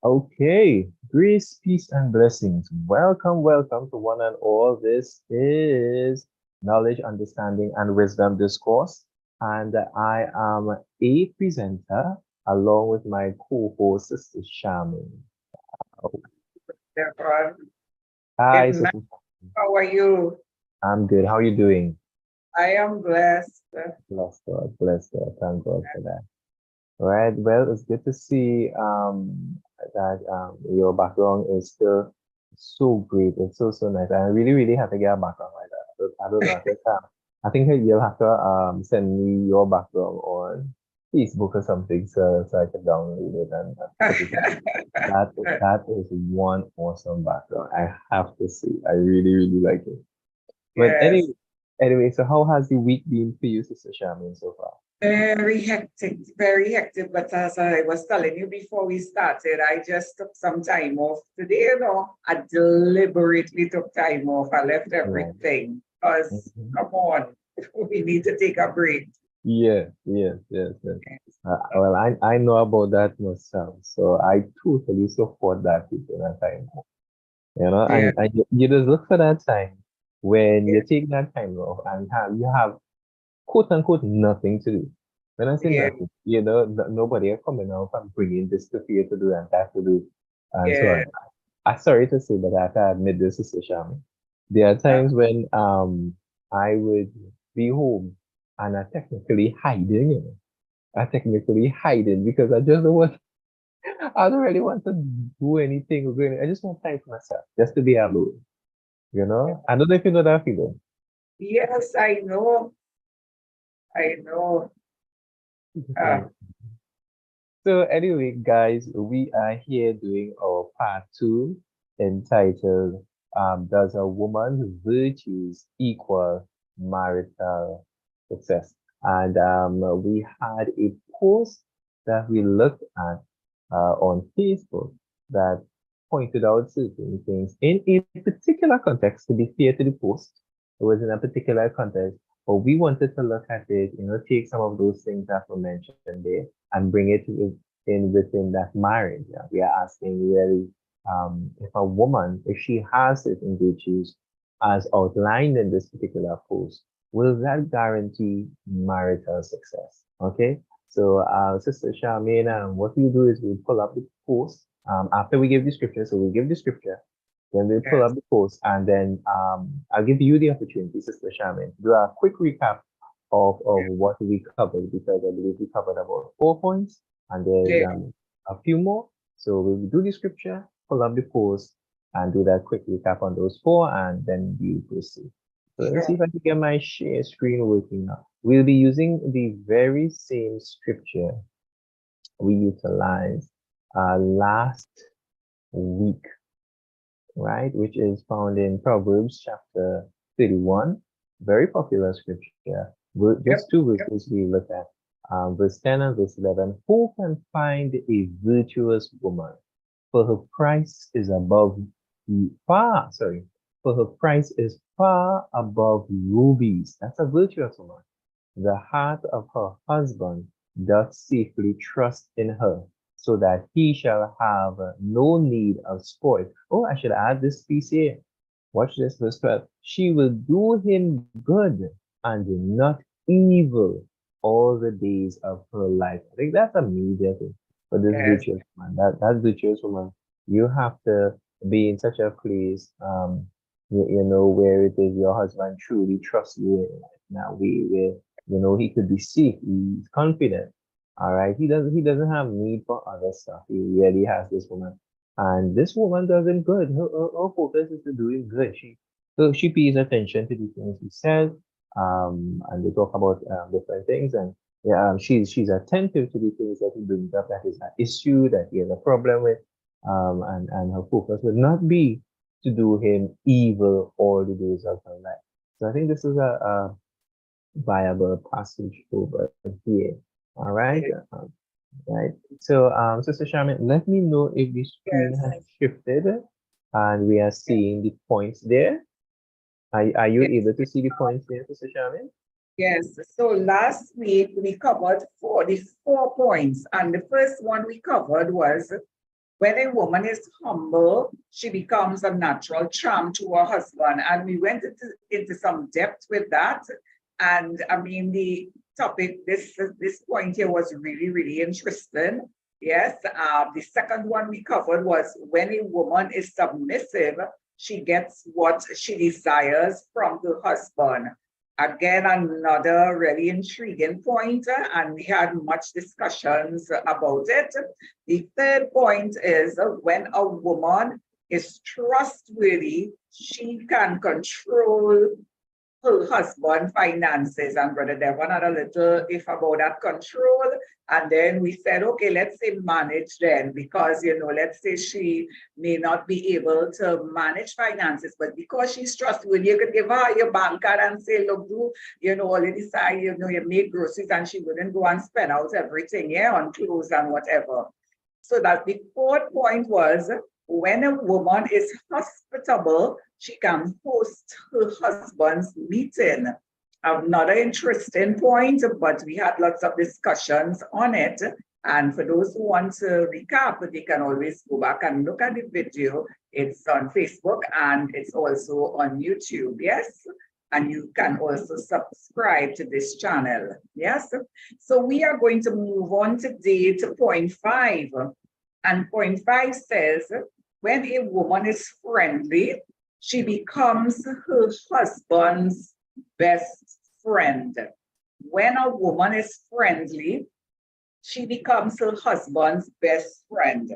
Okay, grace, peace, and blessings. Welcome, welcome to one and all. This is Knowledge, Understanding, and Wisdom Discourse. And I am a presenter along with my co-host, Sister Shamin. Oh, Deborah. hi, Good night. Sister. How are you? I'm good. How are you doing? I am blessed. Bless God, bless God. Thank God for that. All right. Well, it's good to see that your background is still so great. It's so nice. I really, really have to get a background like that. I don't know. I think you'll have to send me your background on Facebook or something so I can download it and put it in. That is one awesome background. I have to say. I really, really like it. But Yes. anyway, so how has the week been for you, Sister Shamin, so far? Very hectic, very hectic. But as I was telling you before we started, I just took some time off today. I deliberately took time off. I left Yeah. everything because, Mhm. come on, we need to take a break. Yes. Well, I know about that myself, so I totally support that people that time. Yeah, And you just look for that time when yeah, you take that time off and you have quote unquote nothing to do. When I say yeah, nothing, nobody are coming out and bringing this to you to do and that to do and so yeah. on. I'm sorry to say, but I have to admit this, Sister Shami. There are Uh, times when I would be home and I technically hiding, I technically hiding because I just don't want I don't really want to do anything or do anything. I just want time for myself, just to be alone. I don't know if you know that feeling. yes, I know. I know. Uh, So anyway, guys, we are here doing our part two entitled Does a Woman's Virtues Equal Marital Success? And we had a post that we looked at on Facebook that pointed out certain things in a particular context. To be fair to the post, it was in a particular context, but we wanted to look at it, take some of those things that were mentioned there and bring it within that marriage. Yeah. We are asking really if a woman, if she has certain virtues as outlined in this particular post, will that guarantee marital success? Okay. So, Sister Charmaine, what we do is we pull up the post after we give the scripture. So we give the scripture, then we pull yes, up the post, and then I'll give you the opportunity, Sister Charmaine, to do a quick recap of yes, what we covered because I believe we covered about 4 points and there's yes. a few more. So we'll do the scripture, pull up the post, and do that quick recap on those four, and then we proceed. So let me see Sure. if I can get my share screen working now. We'll be using the very same scripture we utilized last week, right? Which is found in Proverbs chapter 31, very popular scripture. Just Yep, two verses we look at, verse 10 and verse 11. Who can find a virtuous woman? For her price is above sorry, for her price is far above rubies. That's a virtuous woman. The heart of her husband doth safely trust in her, so that he shall have no need of spoil. Oh, I should add this piece here. Watch this, verse 12. She will do him good and not evil all the days of her life. I think that's a major thing for this yes, virtuous woman. That virtuous woman, you have to be in such a place, where it is your husband truly trusts you in a way where he could be safe. He's confident. All right. He doesn't have need for other stuff. He really has this woman. And this woman does him good. Her focus is to doing good. She pays attention to the things he says. And they talk about different things. And yeah, she's attentive to the things that he brings up that is an issue that he has a problem with. And her focus would not be to do him evil all the days of her life. So I think this is a viable passage over here. All right. yes, Right. So, Sister Sharman, let me know if the screen yes, has shifted and we are seeing the points there. Are you yes. able to see the points there, Sister Sharman? Yes. So last week we covered the 4 points, and the first one we covered was When a woman is humble, she becomes a natural charm to her husband. And we went into some depth with that. And I mean, the topic, this point here was really, really interesting. Yes. The second one we covered was when a woman is submissive, she gets what she desires from the husband. Again, another really intriguing point, and we had much discussions about it. The third point is when a woman is trustworthy, she can control her husband finances. And Brother Devon had a little if about that control. And then we said, okay, let's say manage then, because, let's say she may not be able to manage finances, but because she's trustworthy, you could give her your bank card and say, look, do, all decide, you make groceries, and she wouldn't go and spend out everything, yeah, on clothes and whatever. So that the fourth point was when a woman is hospitable, she can host her husband's meeting. Another interesting point, but we had lots of discussions on it. And for those who want to recap, they can always go back and look at the video. It's on Facebook and it's also on YouTube. Yes. And you can also subscribe to this channel. Yes. So we are going to move on today to point 5. And point 5 says, when a woman is friendly, she becomes her husband's best friend. When a woman is friendly, she becomes her husband's best friend.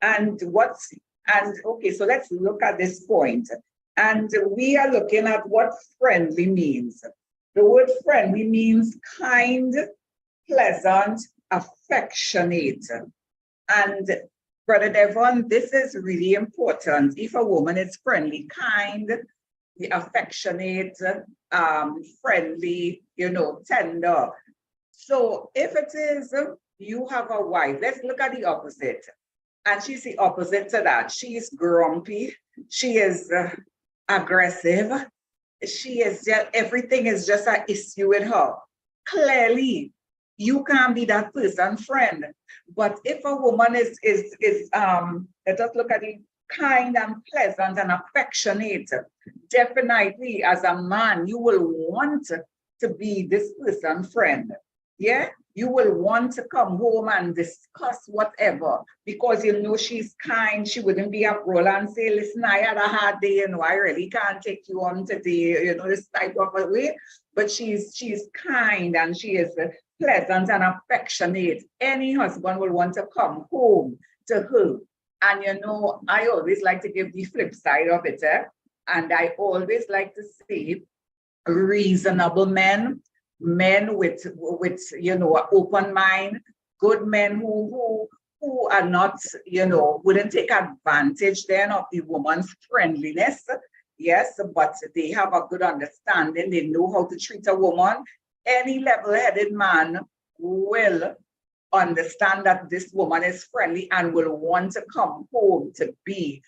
And okay, so let's look at this point. And we are looking at what friendly means. The word friendly means kind, pleasant, affectionate. And Brother Devon, this is really important. If a woman is friendly, kind, affectionate, friendly, tender. So if it is you have a wife, let's look at the opposite. And she's the opposite to that. She is grumpy. She is aggressive. She is just, everything is just an issue with her. Clearly, you can't be that person's friend. But if a woman is let us look at it, kind and pleasant and affectionate, definitely as a man, you will want to be this person's friend. Yeah, you will want to come home and discuss whatever because she's kind. She wouldn't be up roll and say, listen, I had a hard day, I really can't take you on today, this type of a way. But she's kind and she is pleasant and affectionate. Any husband will want to come home to her. And I always like to give the flip side of it. And I always like to say reasonable men with an open mind, good men who are not, wouldn't take advantage then of the woman's friendliness. Yes, but they have a good understanding. They know how to treat a woman. Any level-headed man will understand that this woman is friendly and will want to come home to be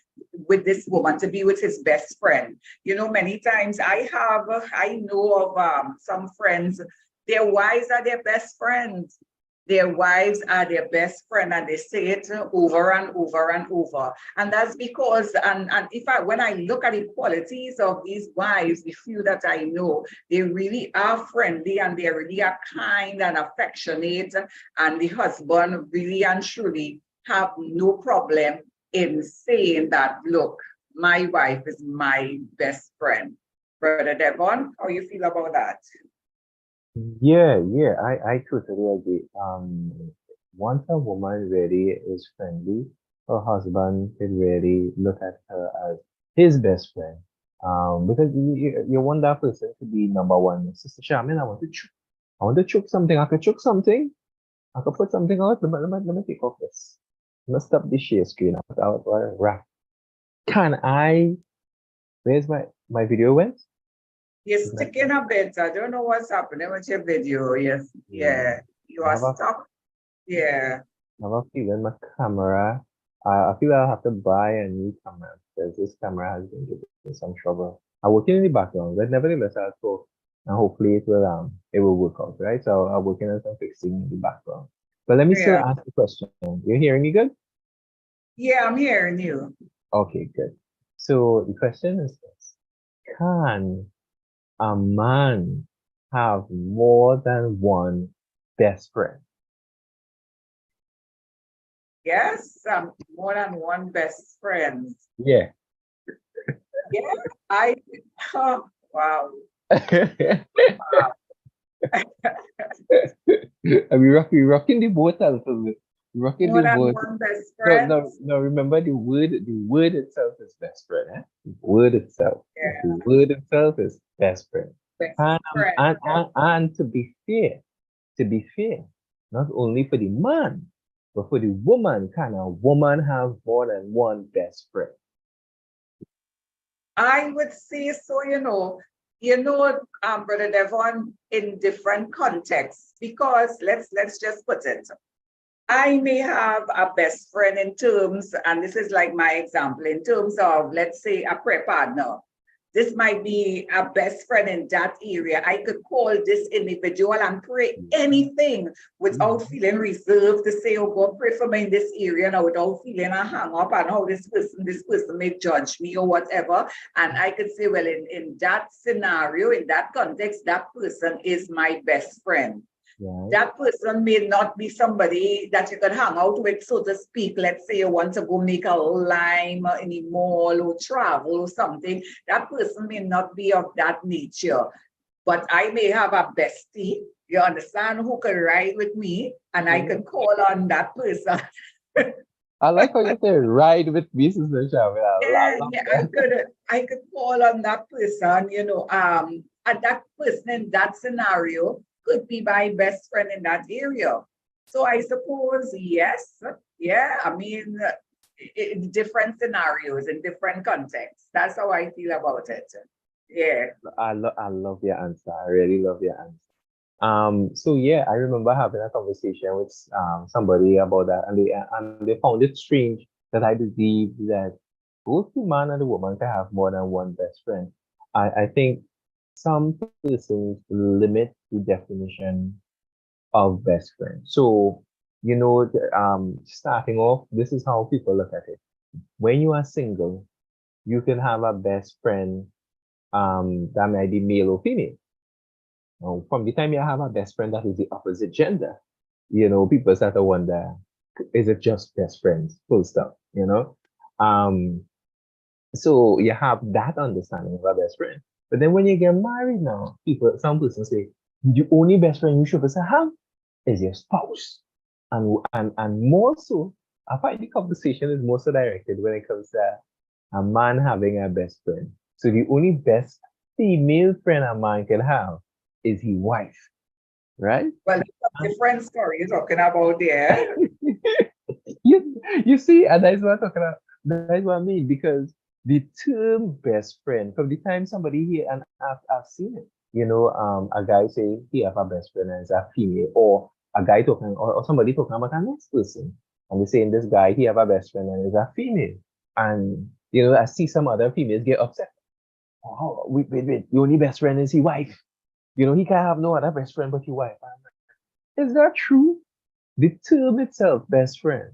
with this woman, to be with his best friend. Many times I know of some friends, their wives are their best friends. Their wives are their best friend, and they say it over and over and over. And that's because, and when I look at the qualities of these wives, the few that I know, they really are friendly and they really are kind and affectionate. And the husband really and truly have no problem in saying that, look, my wife is my best friend. Brother Devon, how you feel about that? Yeah, I totally agree. Once a woman really is friendly, her husband can really look at her as his best friend. Because you want that person to be number one. Sister Charmaine, I want to choke something. I could choke something. I could put something out. Let me take off this. Let me stop this share screen out. Right. Can I? Where's my video went? You're sticking a bit. I don't know what's happening with your video. Yes. Yeah. You are stuck. Yeah. I have a feeling my camera. I feel I'll have to buy a new camera because this camera has been giving me some trouble. I'm working in the background, but nevertheless, I'll talk and hopefully it will work out, right? So I'm working on some fixing in the background. But let me still ask the question. You're hearing me good? Yeah, I'm hearing you. Okay, good. So the question is this: can a man have more than one best friend? Yes, more than one best friend. Yeah. Yeah, I, oh, wow. We rocking the boat a little bit. Rocking More the than boat. one best No, friend. no, no. Remember the word itself is best friend. Eh? The word itself. Yeah, The word itself is best friend. best And, friend. and to be fair, not only for the man, but for the woman, can a woman have more than one best friend? I would say so, Brother Devon, in different contexts, because let's just put it. I may have a best friend in terms, and this is like my example, in terms of, let's say, a prep partner. This might be a best friend in that area. I could call this individual and pray anything without Mhm. feeling reserved to say, oh God, pray for me in this area, now without feeling a hang up and how this person may judge me or whatever. And I could say, well, in that scenario, in that context, that person is my best friend. Right. That person may not be somebody that you can hang out with, so to speak. Let's say you want to go make a lime in the mall or travel or something. That person may not be of that nature. But I may have a bestie, you understand, who can ride with me, and I Mhm. can call on that person. I like how you say ride with me, Sister Shamil. I Yeah, love yeah, that. I could call on that person, and that person in that scenario could be my best friend in that area. So I suppose, yes, yeah, I mean, in different scenarios, in different contexts. That's how I feel about it. Yeah. I love your answer. I really love your answer. So yeah, I remember having a conversation with somebody about that, and they found it strange that I believe that both the man and the woman can have more than one best friend. I think some persons limit the definition of best friend. So starting off, this is how people look at it. When you are single, you can have a best friend that might be male or female. From the time you have a best friend that is the opposite gender, people start to wonder, is it just best friends? Full stop, Um, so you have that understanding of a best friend. But then when you get married now, some persons say, the only best friend you should have is your spouse. And more so, I find the conversation is more so directed when it comes to a man having a best friend. So the only best female friend a man can have is his wife, right? Well, it's a different story you're talking about there. You see, and that's what I'm talking about. That's what I mean, because the term best friend, from the time somebody here, and I've seen it, a guy say he have a best friend as a female, or a guy talking, or somebody talking about a next person, and they saying this guy, he have a best friend and is a female. And, I see some other females get upset. Oh, wait, the only best friend is his wife. He can't have no other best friend but your wife. I'm like, is that true? The term itself, best friend,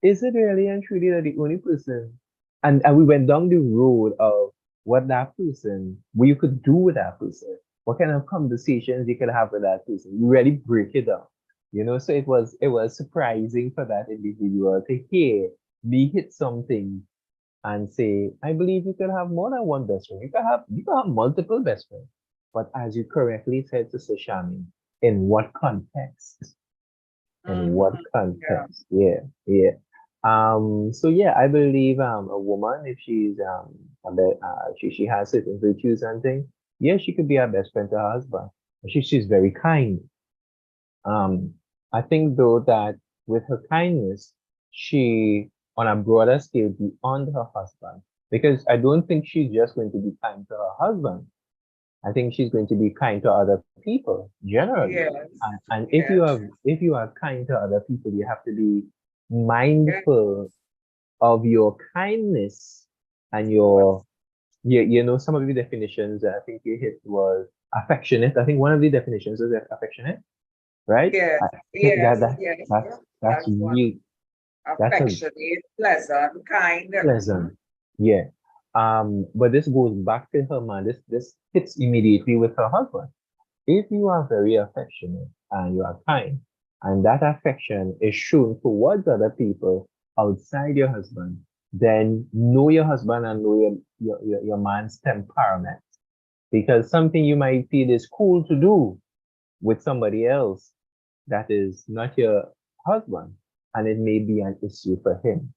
is it really and truly that the only person? And we went down the road of what you could do with that person, what kind of conversations you could have with that person. You really break it down. So it was surprising for that individual to hear me hit something and say, I believe you could have more than one best friend. You could have multiple best friends. But as you correctly said to Shami, in what context? In what Mhm. Yeah. context? Yeah, yeah. So yeah, I believe a woman, if she's a bit, she has certain virtues and things, yeah, she could be her best friend to her husband. She's very kind. Um, I think though that with her kindness, she on a broader scale beyond her husband, because I don't think she's just going to be kind to her husband. I think she's going to be kind to other people generally. Yes. And Yes. if you are kind to other people, you have to be Yes. mindful of your kindness and Of course. some of the definitions that I think you hit was affectionate. I think one of the definitions was affectionate, right? Yes. I think Yes. Yes. that's That's one. real. That's a Affectionate, pleasant, kind. pleasant. Yeah. But this goes back to her man. This hits immediately with her husband. If you are very affectionate and you are kind, and that affection is shown towards other people outside your husband, then know your husband and know your man's temperament. Because something you might feel is cool to do with somebody else that is not your husband, and it may be an issue for him.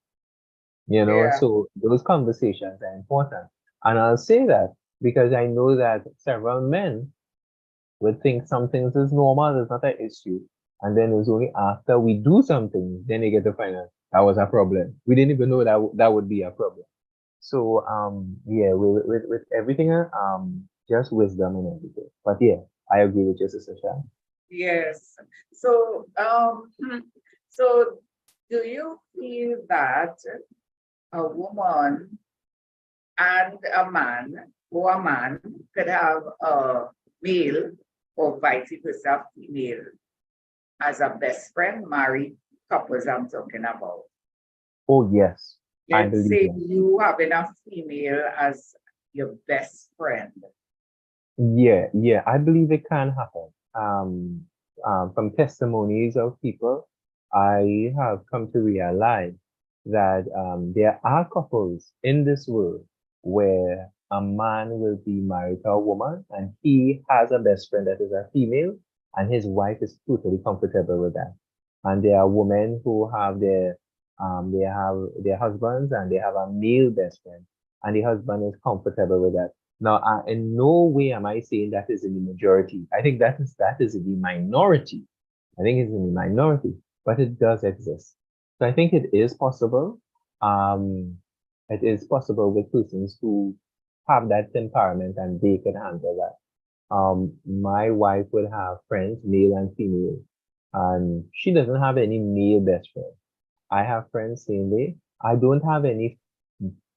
Yeah, So those conversations are important. And I'll say that because I know that several men would think some things is normal, it's not an issue. And then it's only after we do something, then they get to find out that was a problem. We didn't even know that that would be a problem. So yeah, with everything, just wisdom and everything. But yeah, I agree with your sister Shan. yes. So, so do you feel that a woman and a man, or a man could have a male or vice versa female as a best friend, married couples I'm talking about? Oh yes, I Let's believe say that. you having a female as your best friend. Yeah, yeah, I believe it can happen. From testimonies of people, I have come to realize that there are couples in this world where a man will be married to a woman and he has a best friend that is a female, and his wife is totally comfortable with that. And there are women who have they have their husbands and they have a male best friend, and the husband is comfortable with that. Now, in no way am I saying that is in the majority. I think that is in the minority. I think it's in the minority, but it does exist. So I think it is possible. Um, it is possible with persons who have that temperament and they can handle that. My wife would have friends, male and female, and she doesn't have any male best friend. I have friends same way. I don't have any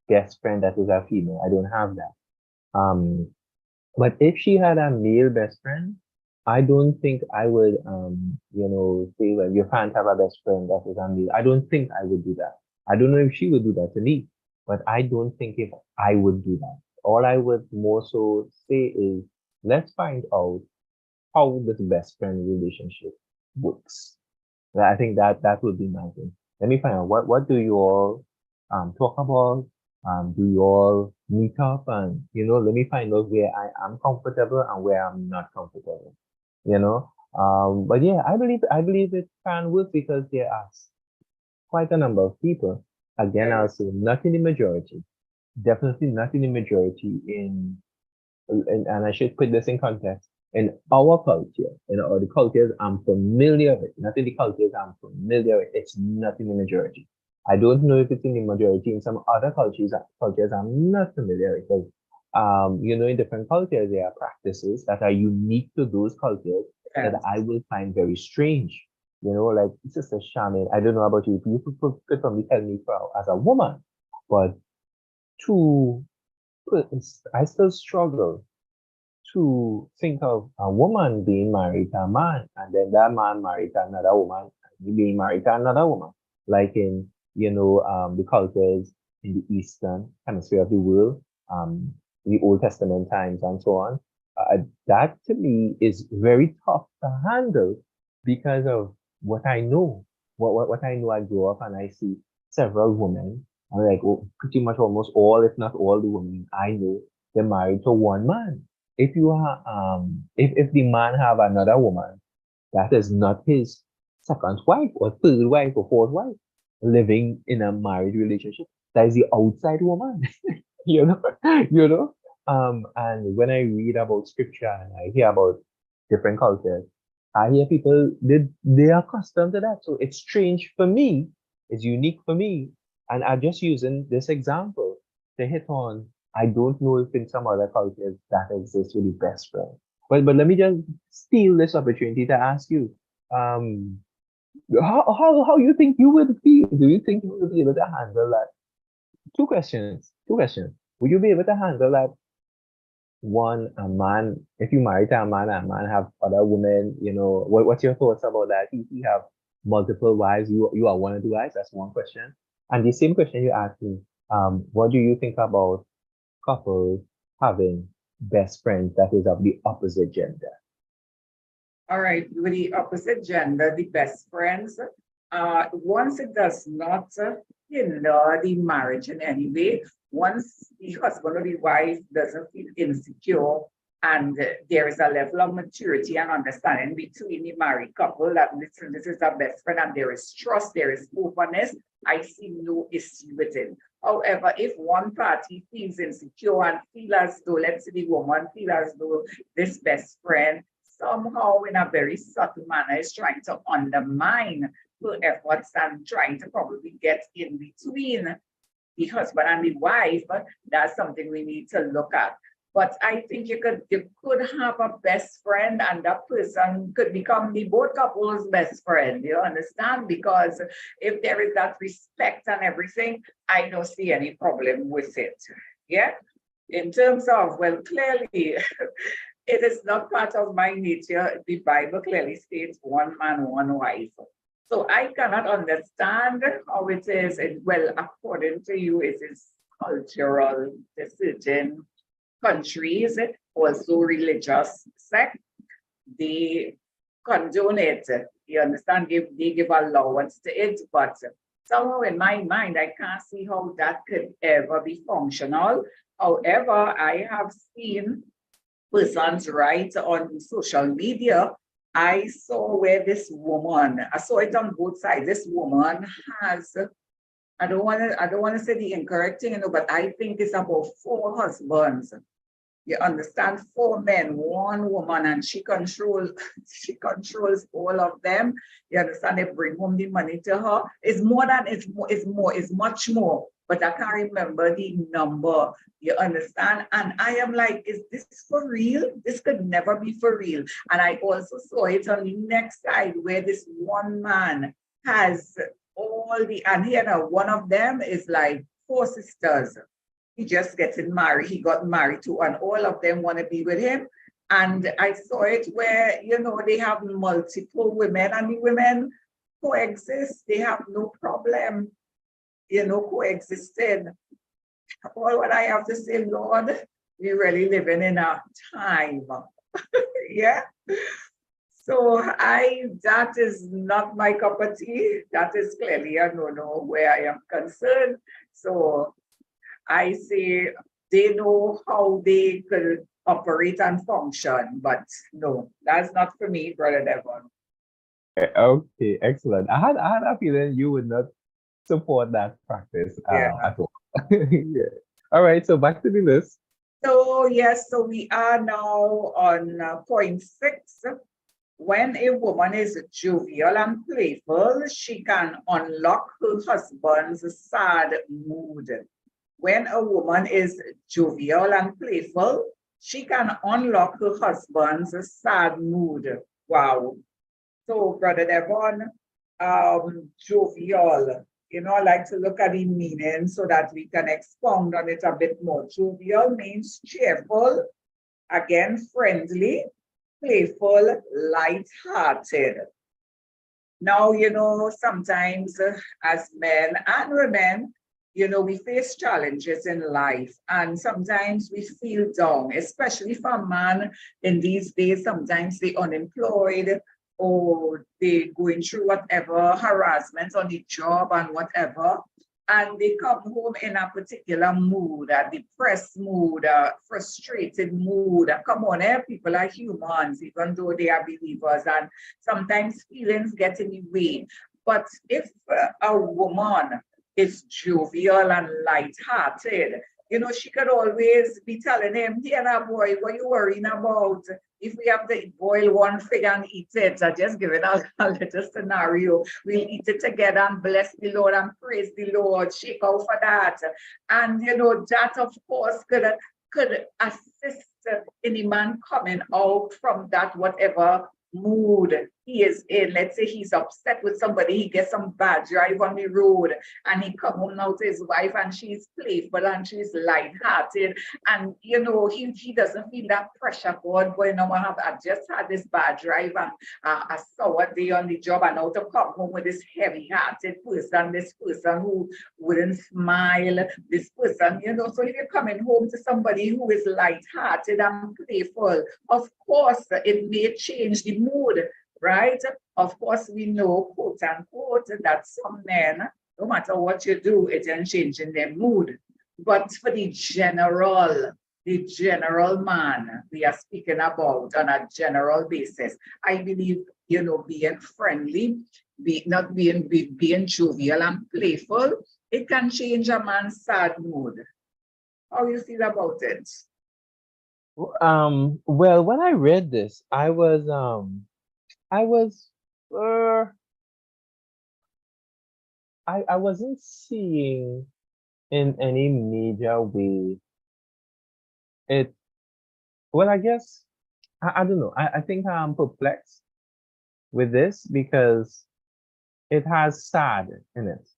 best friend that is a female. I don't have that. Um, but if she had a male best friend, I don't think I would, say, well, you can't have a best friend that is a male. I don't think I would do that. I don't know if she would do that to me, but I don't think if I would do that. All I would more so say is, let's find out how this best friend relationship works. I think that would be my thing. Let me find out what do you all talk about? Do you all meet up and let me find out where I am comfortable and where I'm not comfortable. But yeah, I believe it can work because there are quite a number of people. Again, I'll Yes, say not in the majority, definitely not in the majority and I should put this in context, in our culture, the cultures I'm familiar with, not in the cultures I'm familiar with, it's not in the majority. I don't know if it's in the majority in some other cultures I'm not familiar with, because in different cultures there are practices that are unique to those cultures that yes. I will find very strange. Like Sister Shaman, I don't know about you, you could probably tell me as a woman, but to I still struggle to think of a woman being married to a man and then that man married to another woman and he being married to another woman. Like in, the cultures in the Eastern hemisphere of the world, the Old Testament times and so on. That to me is very tough to handle because of what I know. What I know, I grow up and I see several women, and like pretty much almost all, if not all the women I know, they're married to one man. If the man have another woman that is not his second wife or third wife or fourth wife living in a married relationship, that is the outside woman. you know you know and when I read about scripture and I hear about different cultures, I hear people they are accustomed to that, so it's strange for me, it's unique for me, and I'm just using this example to hit on. I don't know if in some other cultures that exists with the best friend. But let me just steal this opportunity to ask you, um, how you think you would feel? Do you think you would be able to handle that? Two questions. Two questions. Would you be able to handle that? One, a man, if you marry to a man and a man have other women, what's your thoughts about that? He have multiple wives, you are one of the wives. That's one question. And the same question you asked me, what do you think about couples having best friends that is of the opposite gender? All right, with the opposite gender, the best friends, once it does not hinder the marriage in any way, once the husband or the wife doesn't feel insecure and there is a level of maturity and understanding between the married couple that listen, this is our best friend and there is trust, there is openness, I see no issue with it. However, if one party feels insecure and feel as though, let's say the woman feel as though this best friend somehow in a very subtle manner is trying to undermine her efforts and trying to probably get in between the husband and the wife, that's something we need to look at. But I think you could have a best friend and that person could become the both couples' best friend. You understand? Because if there is that respect and everything, I don't see any problem with it. Yeah. In terms of, well, clearly, it is not part of my nature. The Bible clearly states one man, one wife. So I cannot understand how it is. Well, according to you, it is cultural decision. Countries, also religious sect, they condone it. You understand? They give allowance to it, but somehow in my mind, I can't see how that could ever be functional. However, I have seen persons write on social media. I saw where this woman, I saw it on both sides. This woman has, I don't want to say the incorrect thing, but I think it's about 4 husbands. You understand? 4 men, 1 woman, and she controls she controls all of them. You understand? They bring home the money to her. It's much more, but I can't remember the number. You understand? And I am like, is this for real? This could never be for real. And I also saw it on the next side where this one man has all the, and here now one of them is like 4 sisters. He just getting married. He got married to, and all of them want to be with him. And I saw it where, they have multiple women and the women coexist. They have no problem, coexisting. All what I have to say, Lord, we're really living in a time. Yeah. So that is not my cup of tea. That is clearly a no-no where I am concerned. So I say they know how they could operate and function, but no, that's not for me, Brother Devon. Okay, excellent. I had a feeling you would not support that practice Yeah. at all. Yeah. All right, so back to the list. So yes, so we are now on point 6. When a woman is jovial and playful, she can unlock her husband's sad mood. When a woman is jovial and playful, she can unlock her husband's sad mood. Wow. So, Brother Devon, jovial, I like to look at the meaning so that we can expound on it a bit more. Jovial means cheerful, again, friendly, playful, light-hearted. Now, sometimes as men and women, we face challenges in life and sometimes we feel down, especially for a man in these days. Sometimes they unemployed or they going through whatever harassment on the job and whatever. And they come home in a particular mood, a depressed mood, a frustrated mood. Come on, people are humans, even though they are believers, and sometimes feelings get in the way. But if a woman is jovial and light-hearted, she could always be telling him, "Here now, boy, what you worrying about? If we have to boil one fig and eat it," I just give it a little scenario. We'll eat it together and bless the Lord and praise the Lord. Shake out for that. And that of course could assist in the man coming out from that whatever mood he is in, let's say he's upset with somebody, he gets some bad drive on the road, and he come home now to his wife, and she's playful and she's light-hearted, and he doesn't feel that pressure. God, boy, now I just had this bad drive and a sour day on the job, and now to come home with this heavy-hearted person, this person who wouldn't smile, this person, so if you're coming home to somebody who is light-hearted and playful, of course it may change the mood, right? Of course, we know, quote unquote, that some men, no matter what you do, it ain't changing their mood. But for the general man we are speaking about on a general basis, I believe, being friendly, being jovial and playful, it can change a man's sad mood. How you feel about it? Well, when I read this, I was, uh, I wasn't seeing in any major way it. Well, I guess I don't know. I think I'm perplexed with this because it has sad in it.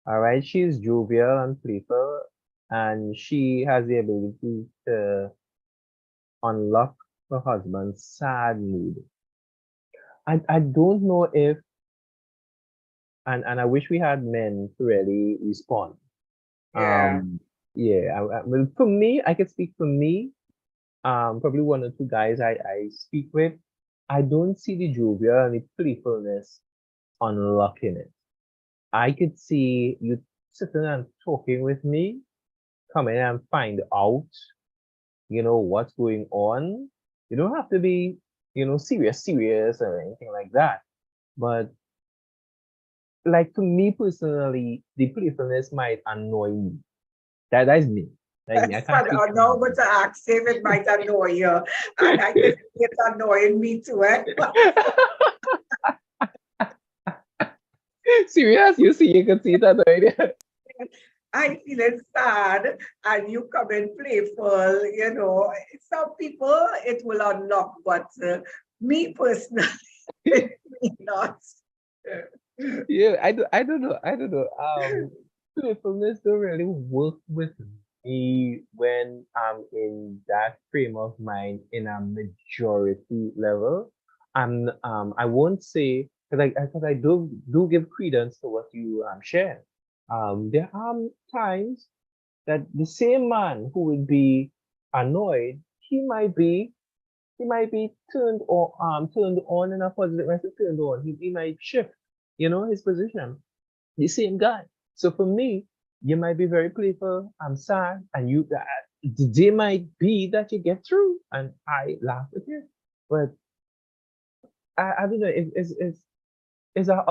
All right, she's jovial and playful, and she has the ability to unlock her husband's sad mood. I don't know if, and I wish we had men to really respond. Yeah. Yeah, well, for me, I can speak for me. Probably one or two guys I speak with. I don't see the jovial and the playfulness unlocking it. I could see you sitting and talking with me, coming and find out, what's going on. You don't have to be, serious or anything like that. But like to me personally, the playfulness might annoy me. That's me. That's me. I So can't speak I for know anybody. what to ask if it might annoy you. And I guess it's annoying me too. Eh? Serious? You can see that already. I feel sad and you come in playful. Some people it will unlock, but me personally, it may not. Yeah, I don't know. I don't know. Playfulness don't really work with me when I'm in that frame of mind in a majority level. I won't say because I do give credence to what you share. There are times that the same man who would be annoyed, he might be turned on in a positive way. Turned on. He might shift, his position. The same guy. So for me, you might be very playful. I'm sad, and the day might be that you get through, and I laugh with you. But I don't know. It's a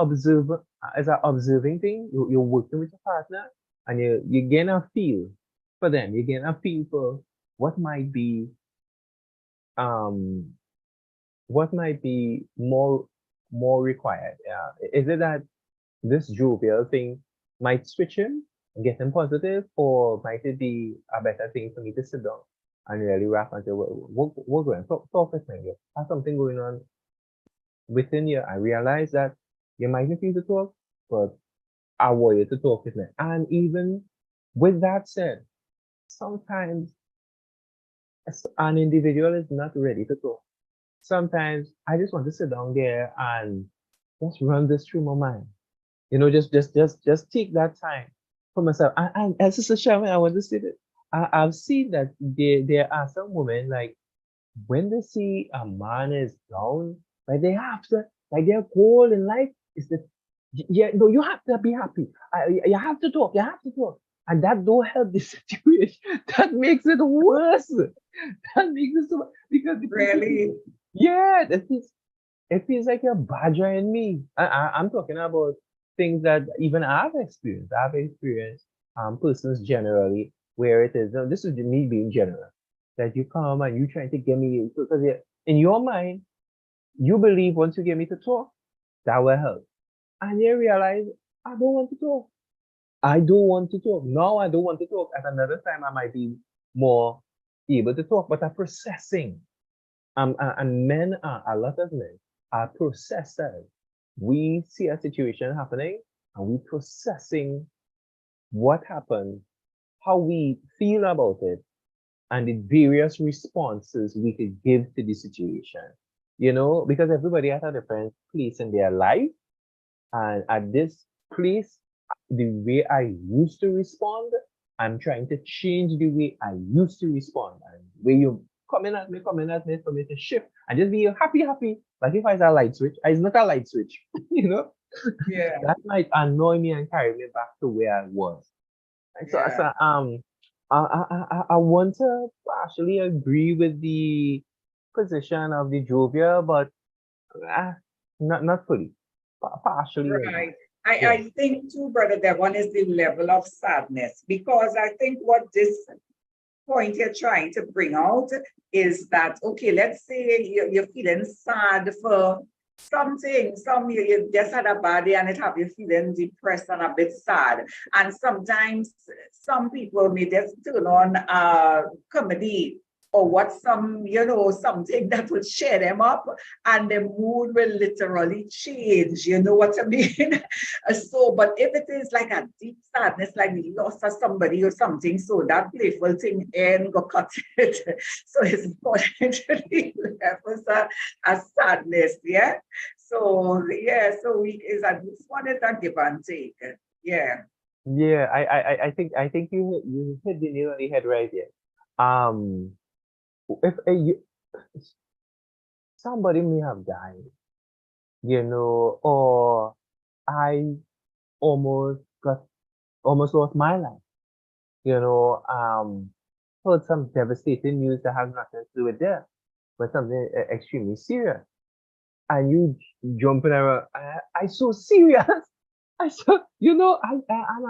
observing thing. You're working with your partner, and you gain a feel for them. You gain a feel for what might be um what might be more required. Is it that this jovial thing might switch him and get him positive, or might it be a better thing for me to sit down and really rap and say, we're going, talk with me. You have something going on within you. I realize that you might not feel to talk, but I want you to talk with me. And even with that said, sometimes an individual is not ready to talk. Sometimes I just want to sit down there and just run this through my mind. Just take that time for myself. And as Sister Shaman, I want to say that I've seen that there are some women like when they see a man is down, like they have to, like their goal in life is that yeah, no, you have to be happy. You have to talk. You have to talk, and that don't help the situation. That makes it worse. That makes it so because the person, Really? yeah, it feels like you're badgering me. I'm talking about things that even I've experienced. I've experienced persons generally where it is. Now, this is me being general. That you come and you trying to get me because in your mind you believe once you get me to talk that will help, and you realize I don't want to talk. I don't want to talk. Now I don't want to talk. At another time I might be more able to talk, but I'm processing. And men are a lot of men are processors. We see a situation happening and we processing what happened, how we feel about it, and the various responses we could give to the situation. Because everybody has a different place in their life. And at this place, the way I used to respond, I'm trying to change the way I used to respond. And where you coming at me for me to shift and just be happy, happy. Like if I a light switch, it's not a light switch, you know, Yeah, that might annoy me and carry me back to where I was. And yeah. I want to partially agree with the position of the Jovia, but uh, not fully. Partially agree. Right. I, Yeah. I think too, Brother Devon, is the level of sadness, because I think what this point you're trying to bring out is that, okay, let's say you're feeling sad for something, you just had a bad day and it have you feeling depressed and a bit sad. And sometimes some people may just turn on comedy or what something that will cheer them up, and the mood will literally change. You know what I mean? So, but if it is like a deep sadness, like the loss of somebody or something, so that playful thing ain't go cut it. So it's important to the levels of sadness, yeah. So yeah, so we is a this one is a give and take. Yeah, Yeah, I think you hit the nail on the head right there. Um, if somebody may have died, or I almost got almost lost my life, heard some devastating news that has nothing to do with death, but something extremely serious, and you jumping around. I so serious. I so I'm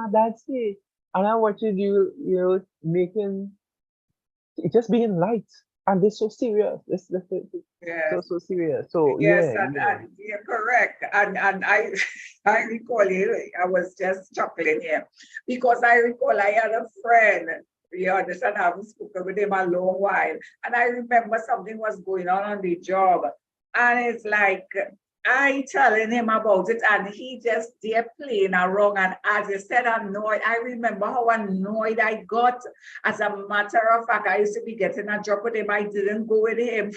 at that stage, and I watch you making it just being light, and they're so serious. This yeah. so serious. So Yes, yeah, yeah. and you're correct. And I I recall it, I was just chuckling here because I recall I had a friend, you understand, I haven't spoken with him a long while. And I remember something was going on the job. And it's like I telling him about it, and he just there playing around. And as you said, annoyed. I remember how annoyed I got. As a matter of fact, I used to be getting a job with him. I didn't go with him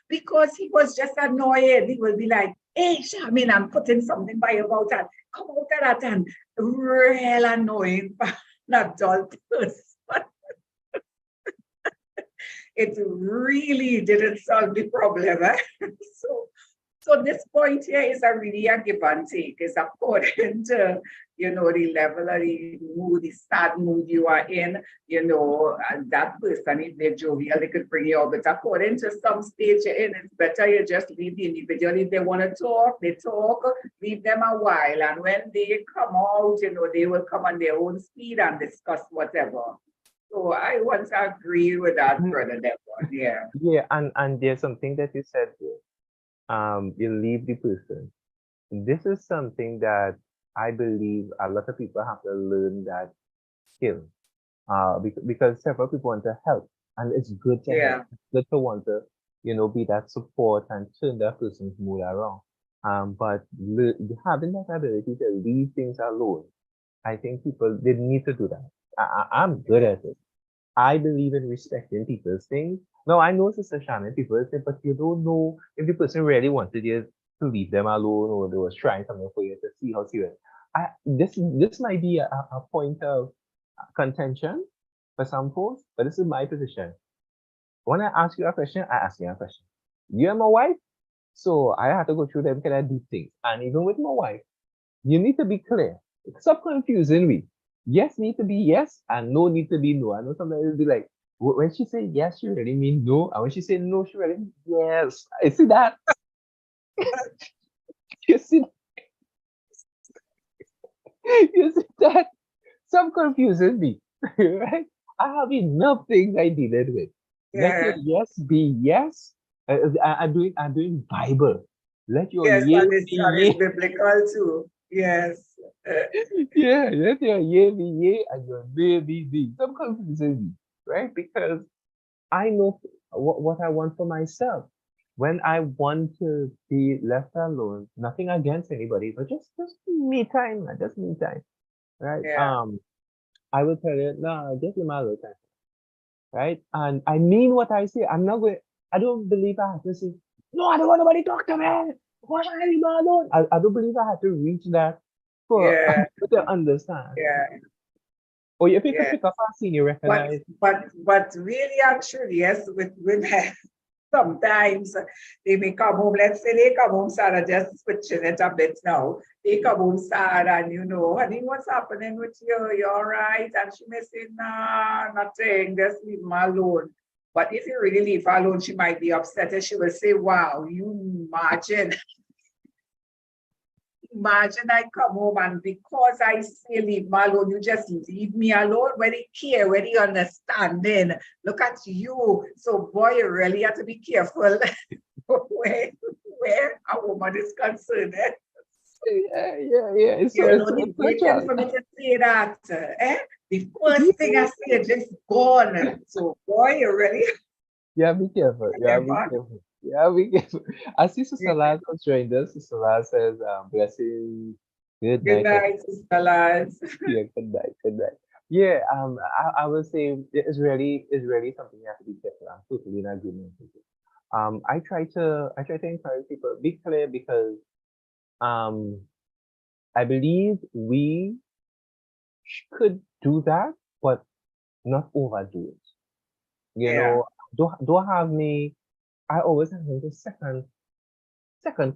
because he was just annoyed. He will be like, hey, Shamin, I'm putting something by your mouth and come out of that, and real annoying for an adult person. It really didn't solve the problem. Eh? So so this point here is a really a give and take. It's according to, the level of the mood, the sad mood you are in, and that person, if they're jovial, they could bring you up. But according to some stage you're in, it's better you just leave the individual. If they want to talk, they talk, leave them a while. And when they come out, they will come on their own speed and discuss whatever. So I want to agree with that, Mm, Brother Devon. Yeah. yeah, and there's something that you said here. You leave the person. This is something that I believe a lot of people have to learn that skill. Because several people want to help, and it's good to help. Yeah. It's good to want to, be that support and turn that person's mood around. But having that ability to leave things alone, I think people they need to do that. I'm good at it. I believe in respecting people's things. Now I know Sister Shannon, people say, but you don't know if the person really wanted you to leave them alone or they was trying something for you to see how serious. This might be a point of contention for some folks, but this is my position. When I ask you a question, I ask you a question. You are my wife, so I have to go through them kind of deep things. And even with my wife, you need to be clear. Stop confusing me. Yes need to be yes, and no need to be no. I know sometimes it'll be like, when she say yes, she really mean no. And when she say no, she really mean yes. I see that. You see, you see that? Some confuses me, right? I have enough things I dealing with. Let your Yeah. yes be yes. I'm doing Bible. Let your Yes, yea be and it's yea. biblical too. Yes. Yeah, let your yea be yea and your nay be nay. Some confuses me, right? Because I know what I want for myself. when I want to be left alone, nothing against anybody, but just me time, man, just me time, right? Yeah. I will tell you, no, just leave me alone, time, right? And I mean what I say. I'm not going. I don't believe I have to say, no, I don't want nobody talk to me. Why are you alone? I don't believe I have to reach that for Yeah. people to understand. Yeah. Or if you could Yeah. pick up a scene, you But recognize. but really actually, yes, with women, sometimes they may come home, let's say they come home, Sarah, just switching it a bit now. They come home sad and honey, what's happening with you? You all right? And she may say, nah, nothing, just leave me alone. But if you really leave her alone, she might be upset and she will say, wow, you imagine. Imagine I come home and because I say leave me alone, you just leave me alone. Very care, very understanding. Look at you. So boy, you really have to be careful where, where a woman is concerned. Yeah. He's It's such waiting a for me to say that. The first thing I say is just gone. So boy, you really yeah, be careful. Yeah, be never. careful. Yeah, be careful. I see Sister Yeah. Laz has joined us. Sister Laz says, blessings. Good Good night. night, Sister Laz. Yeah, good night. Good night. Yeah, I will say it's really something you have to be careful. I'm totally in agreement with you. I try to encourage people, be clear because um I believe we could do that, but not overdo it. You Yeah, know, don't have me. I always have the second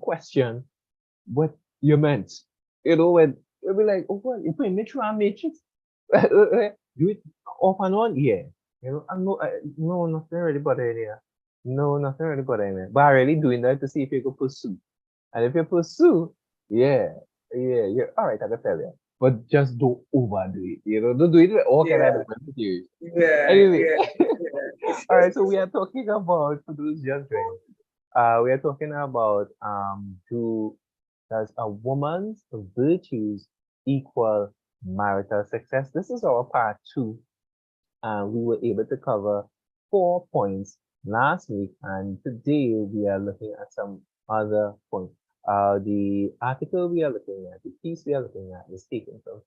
question what you meant. When you'll be like, oh well, if we make sure I make it, do it off and on, yeah. I'm no, nothing really bothering you. No, nothing really bothering me. But I really doing that to see if you could pursue. And if you pursue, yeah, you're all right, I can tell you. But just don't overdo it. Don't do it with all kind of yeah, different situations. yeah, Anyway, yeah, yeah. all right. So we are talking about for those just joining. We are talking about do does a woman's virtues equal marital success? This is our part two. We were able to cover 4 points last week, and today we are looking at some other points. The article we are looking at, the piece we are looking at, is taken from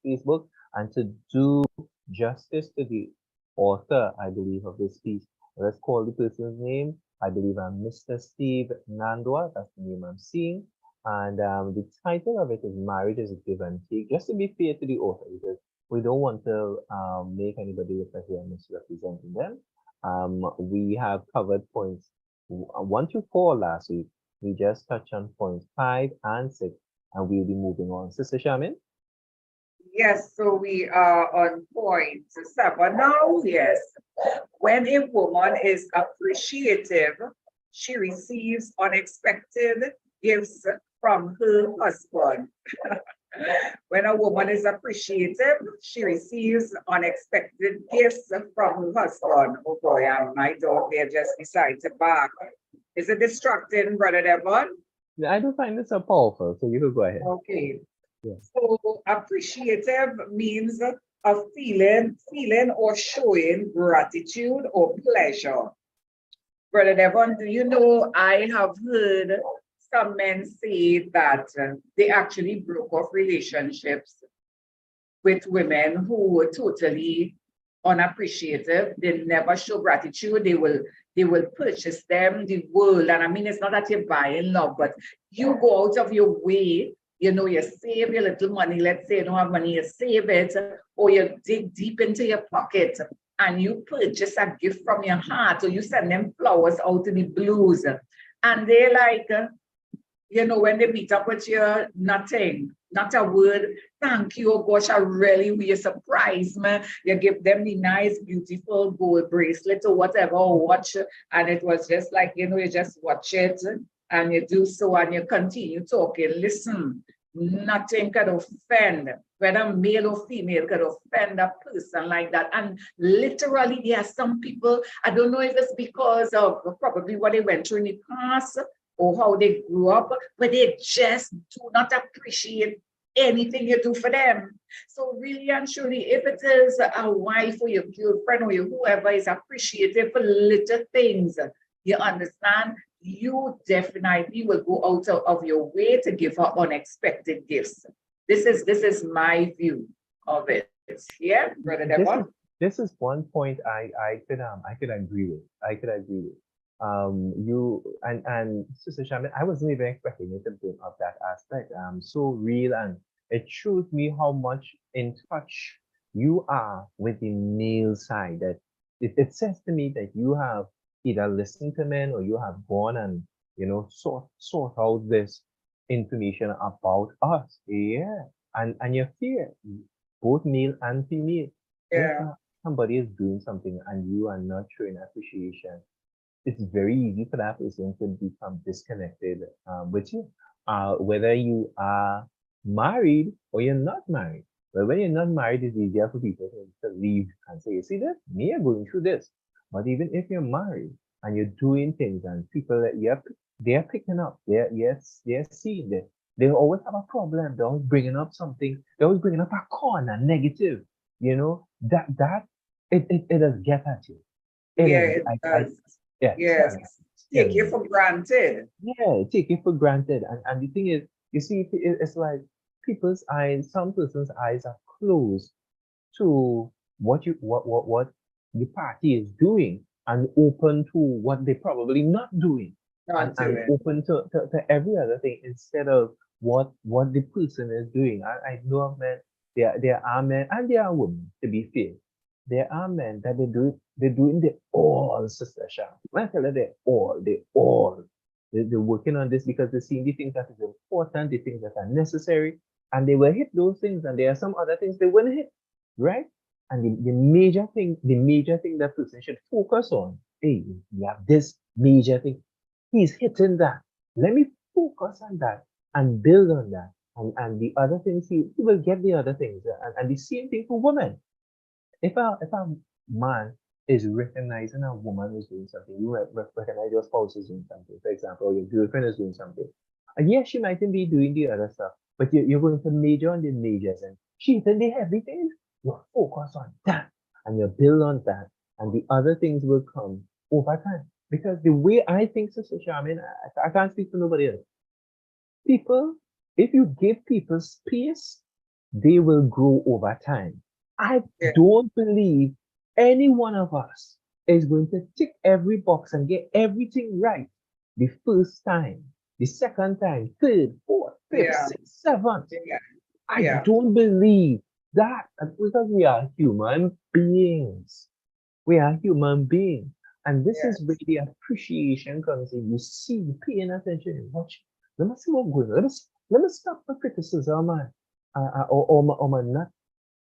Facebook, and to do justice to the author, I believe, of this piece, let's call the person's name. I believe I'm Mr. Steve Nandwa. That's the name I'm seeing. And the title of it is Marriage is a Give and Take, just to be fair to the author, because we don't want to make anybody look like we are misrepresenting them. We have covered points 1 to 4 last week. We just touched on points 5 and 6, and we'll be moving on. Sister Shamin? Yes, so we are on point seven now. Yes. When a woman is appreciative, she receives unexpected gifts from her husband. When a woman is appreciative, she receives unexpected gifts from her husband. Oh boy, my dog there just decided to bark. Is it distracting, Brother Devon? Yeah, I do find this so powerful, so you could go ahead. Okay. Yes. So appreciative means a feeling or showing gratitude or pleasure. Brother Devon, do you know I have heard some men say that they actually broke off relationships with women who were totally unappreciative. They never show gratitude. They will purchase them the world. And I mean, it's not that you're buying love, but you go out of your way. You save your little money. Let's say you don't have money, you save it, or you dig deep into your pocket and you purchase a gift from your heart, or you send them flowers out in the blues. And they're like, when they meet up with you, nothing, not a word. Thank you. Oh gosh, I really will surprise me. You give them the nice, beautiful gold bracelet or whatever, or watch. And it was just like, you just watch it and you do so and you continue talking. Listen, nothing can offend, whether male or female, can offend a person like that. And literally, there are some people, I don't know if it's because of probably what they went through in the past or how they grew up, but they just do not appreciate anything you do for them. So really and truly, if it is a wife or your girlfriend or your whoever is appreciative for little things, you understand, you definitely will go out of your way to give her unexpected gifts. This is my view of it. Yeah, Brother Devon? This is this is one point I could agree with. I could agree with. You and Sister Shaman, I wasn't even expecting you to bring up that aspect. So real, and it shows me how much in touch you are with the male side. That it says to me that you have either listened to men or you have gone and sort out this information about us. Yeah. And you fear both male and female. If Yeah, somebody is doing something and you are not showing appreciation, it's very easy for that person to become disconnected with you. Whether you are married or you're not married. But when you're not married, it's easier for people to leave and say, you see this? Me are going through this. But even if you're married and you're doing things and people that they're picking up, they're seeing it. They always have a problem. They're always bringing up something. They're always bringing up a corner, negative. That it does get at you. It yeah, is. it I does. yeah, Yes. tell Take you me. for granted. Yeah, take it for granted. And the thing is, you see, it's like people's eyes, some person's eyes are closed to what the party is doing and open to what they're probably not doing Not and doing. open to every other thing instead of what the person is doing. I know of men, there are men and there are women, to be fair. There are men that they're doing the all, Sister Sha. When I tell you they all. They're working on this because they're seeing the things that is important, the things that are necessary, and they will hit those things, and there are some other things they won't hit, right? And the major thing that person should focus on, hey, we have this major thing. He's hitting that. Let me focus on that and build on that. And the other things, he will get the other things. And the same thing for women. If a man is recognizing a woman is doing something, you recognize your spouse is doing something, for example, or your girlfriend is doing something. And yes, she mightn't be doing the other stuff, but you're going to major on the majors and she hitting the heavy things. You focus on that and you build on that, and the other things will come over time. Because the way I think, Sister Charmaine, I can't speak for nobody else. People, if you give people space, they will grow over time. I Yeah, don't believe any one of us is going to tick every box and get everything right the first time, the second time, third, fourth, fifth, yeah, sixth, seventh. yeah, I yeah, don't believe that because we are human beings. We are human beings. And this is where yes. the appreciation comes in. You see, paying attention, you watch. Let me see what's going on. Let me stop the criticism or my not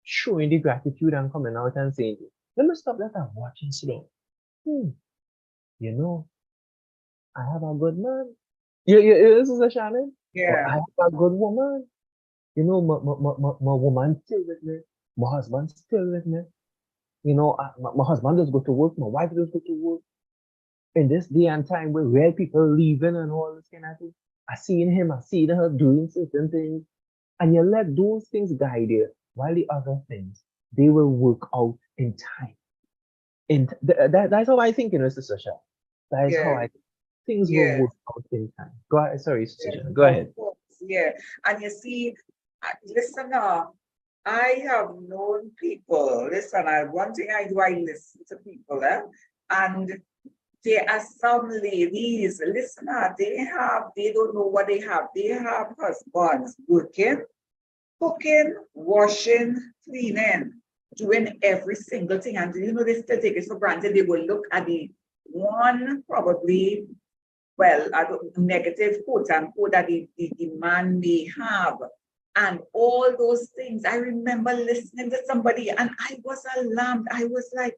showing the gratitude and coming out and saying, let me stop that and watch and slow. Hmm, you know, I have a good man. This is a Shannon. Or I Yeah, have a good woman. My woman still with me. My husband still with me. My husband does go to work. My wife does go to work. In this day and time where rare people leaving and all this kind of thing, I seen her doing certain things, and you let those things guide you, while the other things they will work out in time. That's how I think, Sister Shah. That is how yeah, I think things will yeah. work out in time. Go ahead. Sorry, Sister Yes, Shah. Go of ahead. course, yeah. And you see, listen now, I have known people, listen, one thing I do, I listen to people, and there are some ladies, listen, they don't know what they have. They have husbands working, cooking, washing, cleaning, doing every single thing. And they still take it for granted. They will look at the one probably well, I don't, negative quote unquote that the man may have. And all those things. I remember listening to somebody and I was alarmed. I was like,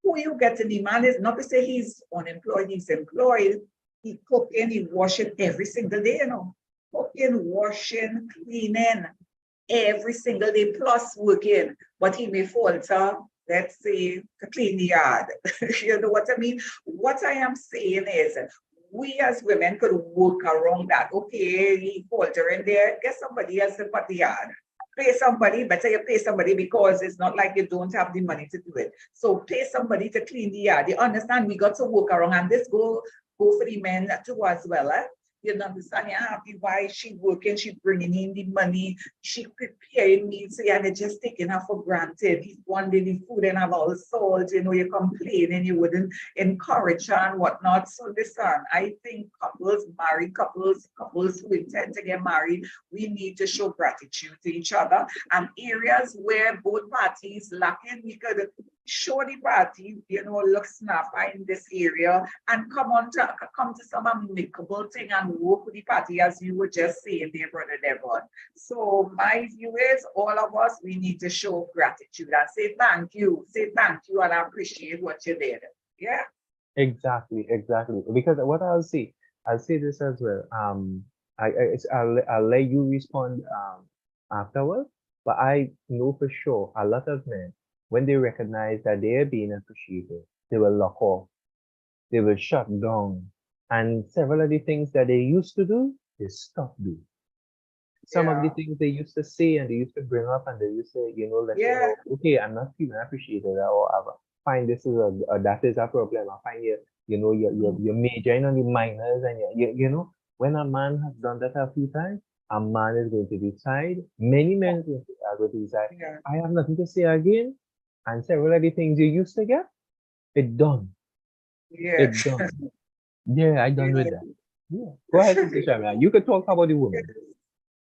who you getting? The man is not to say he's unemployed, he's employed. He cooking, he washing every single day. Cooking, washing, cleaning every single day, plus working. But he may falter, let's say, to clean the yard. You know what I mean? What I am saying is, we as women could work around that. Okay, he faltering there, get somebody else to put the yard. Pay somebody, better you pay somebody because it's not like you don't have the money to do it. So pay somebody to clean the yard. You understand? We got to work around, and this go go for the men too as well. You know, understand? You're happy why she working, she bringing in the money, she preparing meals, and you're just taking her for granted. If one day the food and have all the salt, you know, you complain and you wouldn't encourage her and whatnot. So listen, I think couples, married couples, couples who intend to get married, we need to show gratitude to each other. And areas where both parties lacking, we could show the party, you know, look snapper in this area and come to some amicable thing and work with the party, as you were just saying there, Brother Devon. So my view is all of us, we need to show gratitude and say thank you, and I appreciate what you did. Yeah. Exactly, exactly. Because what I'll say this as well. I'll let you respond afterwards. But I know for sure a lot of men, when they recognize that they are being appreciated, they will lock off, they will shut down, and several of the things that they used to do, they stop doing. Some of the Yeah. things they used to say and they used to bring up and they used to, let you Yeah. know, okay, I'm not feeling appreciated, or I find this is that is a problem. I find you're majoring on the minors, and when a man has done that a few times, a man is going to decide, many men are going to decide, Yeah. I have nothing to say again, and several of the things you used to get, it done. Yeah. It done. Yeah, I done with that. Yeah. Go ahead, Sister Shamia. You could talk about the woman.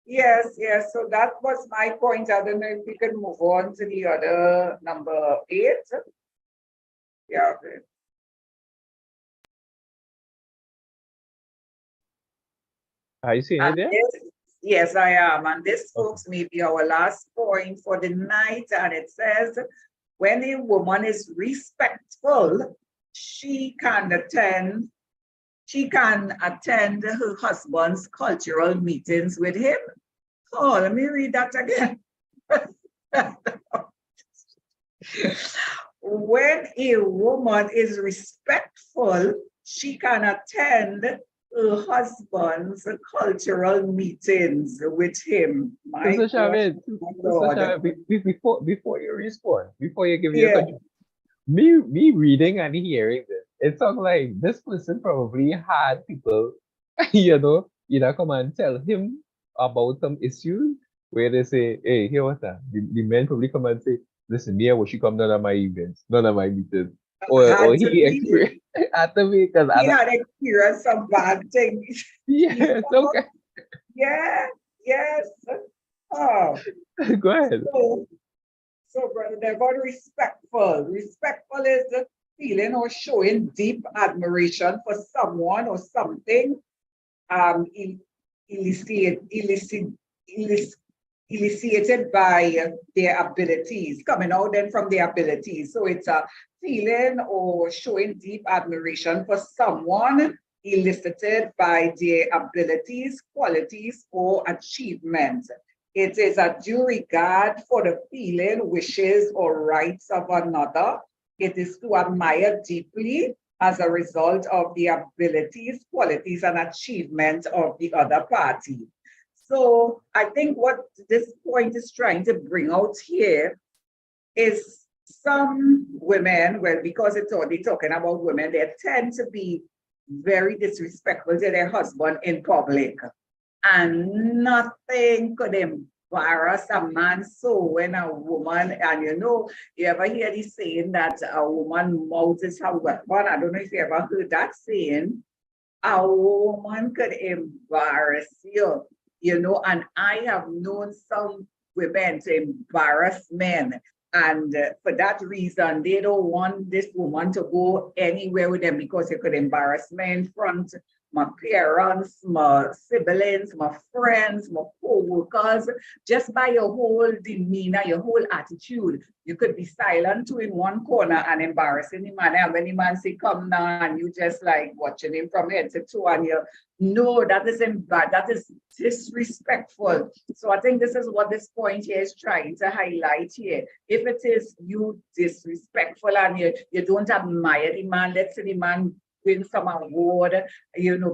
Yes, yes. So that was my point. I don't know if we can move on to the other number 8. Yeah. Okay. Are you seeing it And there? this, yes, I am. And this, Okay. folks, may be our last point for the night. And it says, when a woman is respectful, she can attend, her husband's cultural meetings with him. Oh, let me read that again. When a woman is respectful, she can attend her husband's cultural meetings with him. My Sister God, Chavez, my Sister Lord. Chavez, before you respond, before you give me your Yeah, contribution, me reading and hearing this, it sounds like this person probably had people, come and tell him about some issues where they say, hey, here what's that? The men probably come and say, listen, yeah, well, she come none of my events, none of my meetings. Or had to he be. experienced at the because He had experienced some bad things. He yes, thought, okay. yeah, yes. Oh, Go ahead. so So, brother, they're very respectful. Respectful is the feeling or showing deep admiration for someone or something, um, elicit, elicit, elicit, elicited by their abilities, coming out then from their abilities. So it's a feeling or showing deep admiration for someone elicited by their abilities, qualities, or achievements. It is a due regard for the feeling, wishes, or rights of another. It is to admire deeply as a result of the abilities, qualities, and achievements of the other party. So I think what this point is trying to bring out here is some women, well, because it's only talking about women, they tend to be very disrespectful to their husband in public. And nothing could embarrass a man so when a woman, and you ever hear this saying that a woman mouth is her weapon? I don't know if you ever heard that saying. A woman could embarrass you, and I have known some women to embarrass men. And for that reason, they don't want this woman to go anywhere with them because it could embarrass me in front my parents, my siblings, my friends, my co-workers, just by your whole demeanor, your whole attitude. You could be silent to in one corner and embarrassing the man. And when the man say, come now, and you just like watching him from head to toe, and you no, that isn't bad. That is disrespectful. So I think this is what this point here is trying to highlight here. If it is you disrespectful and you don't admire the man, let's say the man win some award,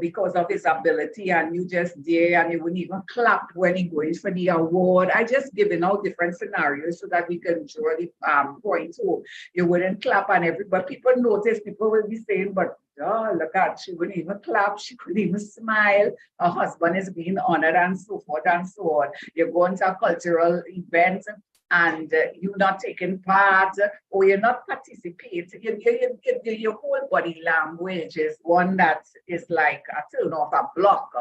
because of his ability, and you just there and you wouldn't even clap when he goes for the award. I just giving out different scenarios so that we can draw the point home. You wouldn't clap and everybody, people notice, people will be saying, but Oh, look at, she couldn't even clap, she couldn't even smile. Her husband is being honored and so forth and so on. You're going to a cultural event and you're not taking part or you're not participating. Your whole body language is one that is like a turn off a block.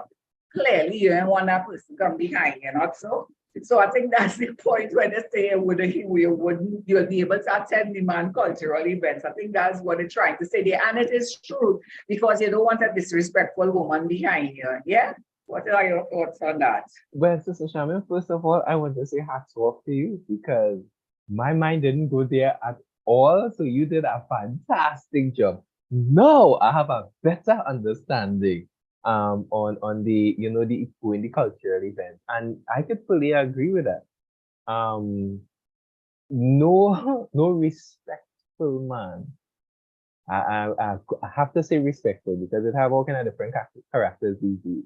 Clearly, you don't want that person come behind you, not so? So I think that's the point when they say you'll be able to attend the man cultural events. I think that's what they're trying to say there. And it is true because you don't want a disrespectful woman behind you. Yeah? What are your thoughts on that? Well, Sister Shaman, first of all, I want to say hats off to you because my mind didn't go there at all. So you did a fantastic job. Now I have a better understanding on the the in the cultural event. And I could fully agree with that. Um no no respectful man. I have to say respectful because it have all kind of different characters these days.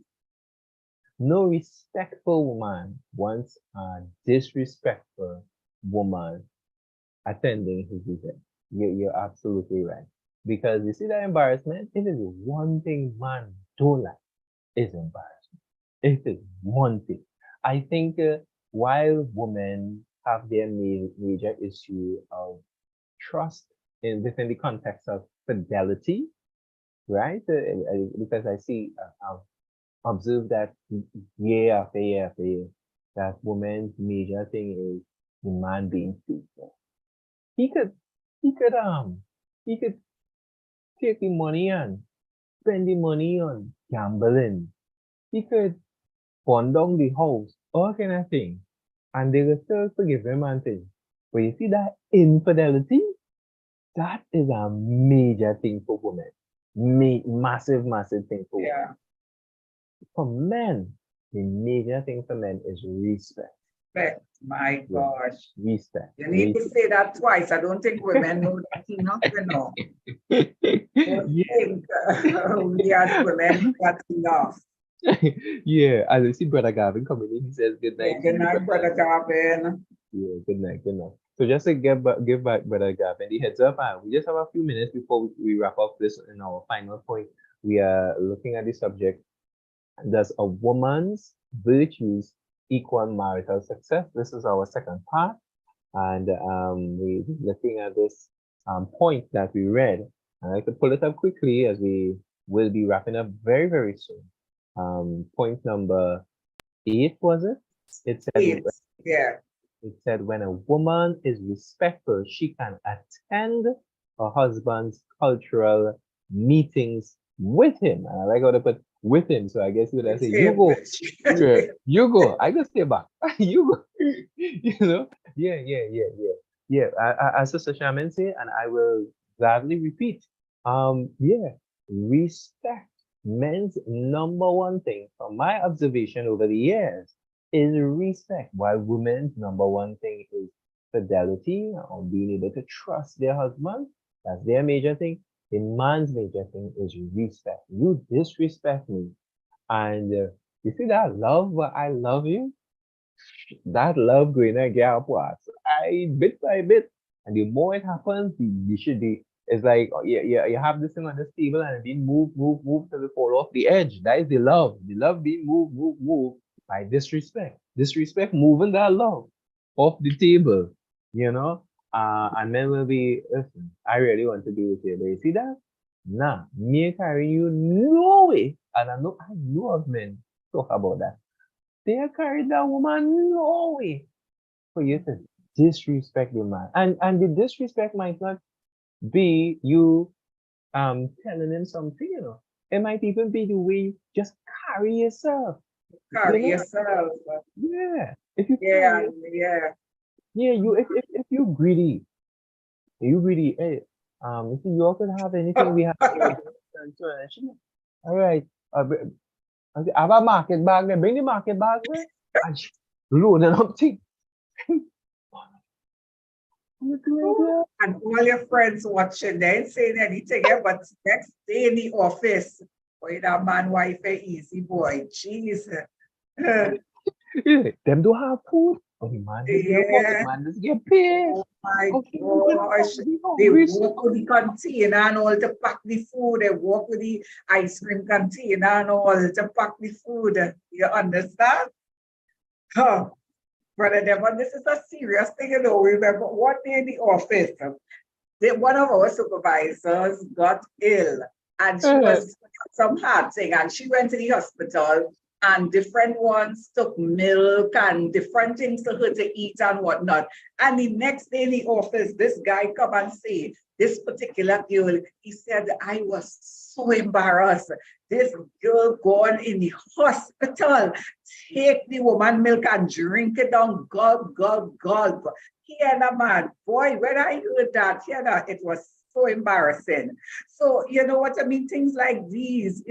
No respectful woman wants a disrespectful woman attending his event. You're absolutely right. Because you see that embarrassment, it is one thing man don't like is embarrassment. It is one thing. I think while women have their major issue of trust within the context of fidelity, right? Because I see observe that year after year after year, that woman's major thing is the man being faithful. He could he could he could take the money and spend the money on gambling. He could burn down the house, all kind of thing. And they will still forgive him and things. But you see that infidelity, that is a major thing for women. Massive, massive thing for women. Yeah. For men, the major thing for men is respect. Respect. My Yeah, gosh. respect. You need to say that twice. I don't think women know that enough, I don't Yeah, think we as women got enough. yeah. As I see Brother Gavin coming in, he says good Yeah, night to good you, night, brother. Brother Garvin. Yeah, good night, good night. So just to give back Brother Gavin the heads up, we just have a few minutes before we wrap up this in our final point. We are looking at the subject. Does a woman's virtues equal marital success? This is our second part, and we're looking at this point that we read. I'd like to pull it up quickly as we will be wrapping up very, very soon. Point number 8 was it? It said Eight. Yeah. it said when a woman is respectful, she can attend her husband's cultural meetings with him. And I like how they put with him. So I guess you would have With say, you him. go, yeah, you go. I just stay back. You go. You know? Yeah, yeah, yeah, yeah. Yeah. As Sister Shaman say, and I will gladly repeat. Yeah, respect. Men's number one thing from my observation over the years is respect, while women's number one thing is fidelity or being able to trust their husband. That's their major thing. The man's major thing is respect. You disrespect me, and you see that love, but I love you. That love going to get upwards. I bit by bit, and the more it happens, the should be. It's like oh, yeah, yeah, you have this thing on this table and it being move till it fall off the edge. That is the love. The love being move by disrespect. Disrespect moving that love off the table. You know? And then will be listen, I really want to be with you. But you see that? Nah, me carrying you no way. And I know of men talk about that. They carried that woman no way for you to disrespect the man. And the disrespect might not be you telling him something, you know. It might even be the way you just carry yourself. You Carry know? yourself. Yeah. If you Yeah, carry yeah. yeah, if you greedy, hey, if you all could have anything we have here, and so on. All right. Okay, I have a market bag there. Bring the market bag there. And loading up things. You doing there? And all your friends watching, they ain't saying anything, yeah, but next day in the office, boy, that man wife a easy boy. Jeez. Yeah, them don't have food. But the man just get what? The Yeah. man just get paid. Oh my Okay, gosh. we They hungry, walk so with the container and all to pack the food. They walk with the ice cream container and all to pack the food. You understand? Huh. Brother Devon, this is a serious thing, you know. Remember one day in the office, one of our supervisors got ill and she was some hard thing and she went to the hospital and different ones took milk and different things to her to eat and whatnot. And the next day in the office, this guy come and say, this particular girl, he said, I was so embarrassed. This girl gone in the hospital, take the woman milk and drink it down, gulp, gulp, gulp. Yeah, man, boy, when I heard that, it was so embarrassing. So, you know what I mean? Things like these,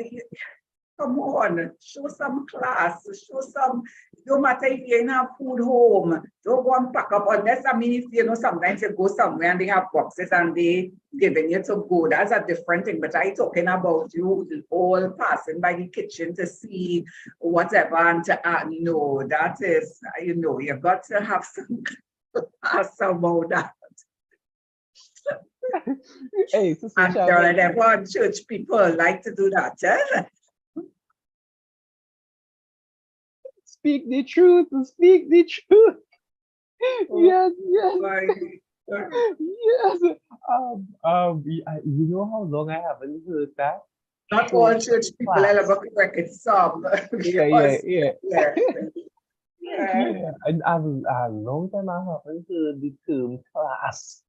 come on, show some class, show some, no matter if you have food home, don't go and pack up, unless, I mean, if you know, sometimes you go somewhere and they have boxes and they giving you to go, that's a different thing. But I talking about you all passing by the kitchen to see whatever and to no, that is, you know, you got to have some class about that. hey, Sister And there are Charmaine, never church people like to do that. Eh? speak the truth, speak the truth. Oh, Yes, yes, my. yes. You know how long I haven't heard that? Not Show all church people are class. ever correct it some Yeah, yeah, because yeah. yeah, yeah, Yeah, and a long time I haven't heard the term class.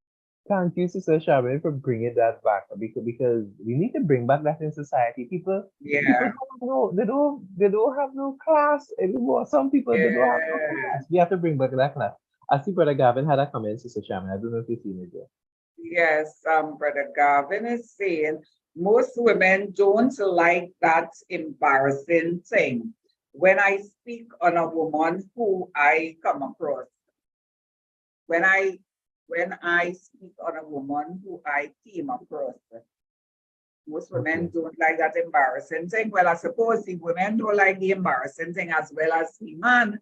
Thank you, Sister Sharon, for bringing that back because we need to bring back that in society. People yeah, don't know they don't have no class anymore. Some people they don't have no yeah. class. We have to bring back that class. I see Brother Gavin had a comment, Sister Sharon. I don't know if you've seen it yet. Yes, Brother Garvin is saying most women don't like that embarrassing thing. When I speak on a woman who I come across, when I when I speak on a woman who I came across, most women Okay. don't like that embarrassing thing. Well, I suppose the women don't like the embarrassing thing as well as the man.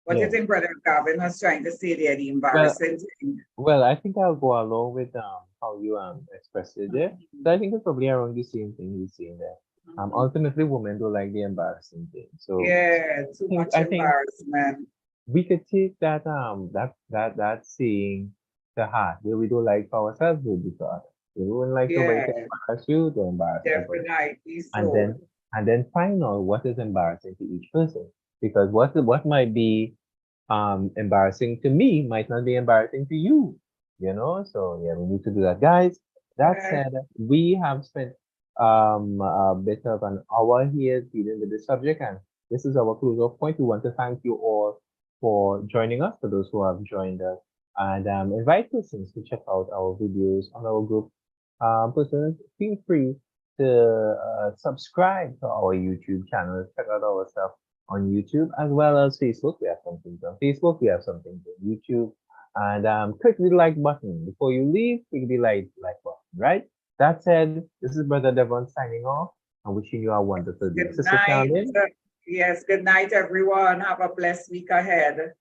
What do you Yeah. think Brother Garvin was trying to say there, the Well, embarrassing thing? well, I think I'll go along with how you expressed it there. So I think it's probably around the same thing you're saying there. Ultimately, women don't like the embarrassing thing. So Yeah, too much I think embarrassment. we could take that saying to heart where we don't like for ourselves, we'll do for others. We wouldn't like somebody to Yeah, embarrass you, to embarrass everybody. definitely And so. then find out what is embarrassing to each person. Because what might be embarrassing to me might not be embarrassing to you. So yeah, we need to do that. Guys, that Yeah, said, we have spent a bit of an hour here dealing with the subject, and this is our close off point. We want to thank you all for joining us, for those who have joined us, and invite persons to check out our videos on our group. Persons, feel free to subscribe to our YouTube channel, check out our stuff on YouTube as well as Facebook. We have some things on Facebook, we have some things on YouTube. And click the like button. Before you leave, click the like button, right? That said, this is Brother Devon signing off and wishing you a wonderful day. good Sister night. Charlene, Yes, good night, everyone. Have a blessed week ahead.